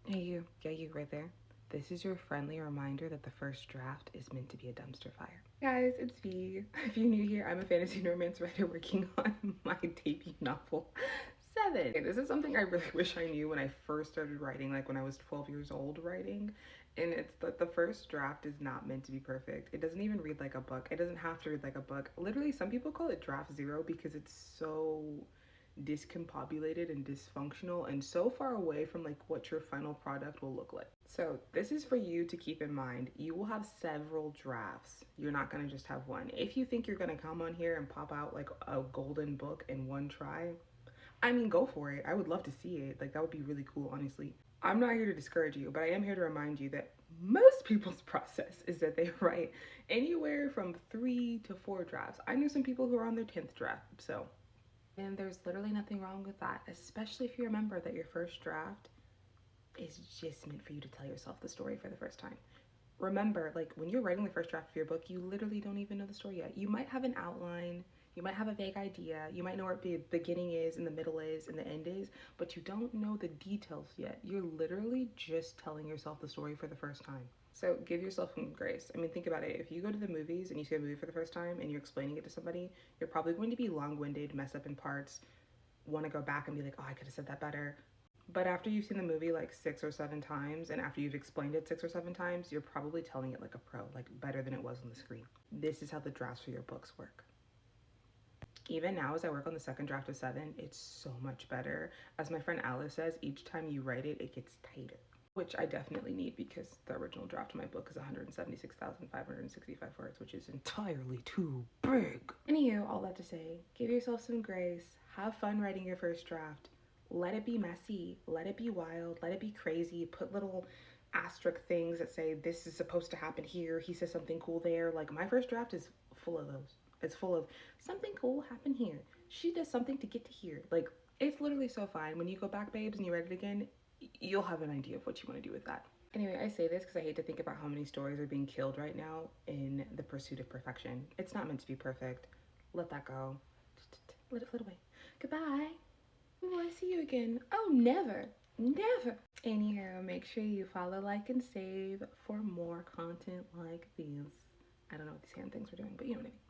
Hey you, yeah you right there. This is your friendly reminder that the first draft is meant to be a dumpster fire. Guys, it's V. If you're new here, I'm a fantasy romance writer working on my debut novel, Seven. Okay, this is something I really wish I knew when I first started writing, like when I was 12 years old writing. And it's that the first draft is not meant to be perfect. It doesn't even read like a book. It doesn't have to read like a book. Literally, some people call it draft zero because it's so discombobulated and dysfunctional and so far away from like what your final product will look like. So this is for you to keep in mind. You will have several drafts. You're not going to just have one. If you think you're going to come on here and pop out like a golden book in one try, I mean, go for it. I would love to see it. Like that would be really cool, honestly. I'm not here to discourage you, but I am here to remind you that most people's process is that they write anywhere from 3 to 4 drafts. I know some people who are on their 10th draft, so and there's literally nothing wrong with that, especially if you remember that your first draft is just meant for you to tell yourself the story for the first time. Remember, like when you're writing the first draft of your book, you literally don't even know the story yet. You might have an outline, you might have a vague idea, you might know where the beginning is and the middle is and the end is, but you don't know the details yet. You're literally just telling yourself the story for the first time. So give yourself some grace. I mean, think about it. If you go to the movies and you see a movie for the first time and you're explaining it to somebody, you're probably going to be long-winded, mess up in parts, want to go back and be like, oh, I could have said that better. But after you've seen the movie like 6 or 7 times and after you've explained it 6 or 7 times, you're probably telling it like a pro, like better than it was on the screen. This is how the drafts for your books work. Even now, as I work on the second draft of Seven, it's so much better. As my friend Alice says, each time you write it, it gets tighter, which I definitely need because the original draft of my book is 176,565 words, which is entirely too big. Anywho, all that to say, give yourself some grace, have fun writing your first draft. Let it be messy, let it be wild, let it be crazy. Put little asterisk things that say this is supposed to happen here, he says something cool there. Like my first draft is full of those. It's full of something cool happened here, she does something to get to here. Like it's literally so fine. When you go back, babes, and you write it again, you'll have an idea of what you want to do with that. Anyway, I say this because I hate to think about how many stories are being killed right now in the pursuit of perfection. It's not meant to be perfect. Let that go. Let it float away. Goodbye. Will I see you again? Oh, never. Never. Anyhow, make sure you follow, like, and save for more content like this. I don't know what these hand things are doing, but you know what I mean.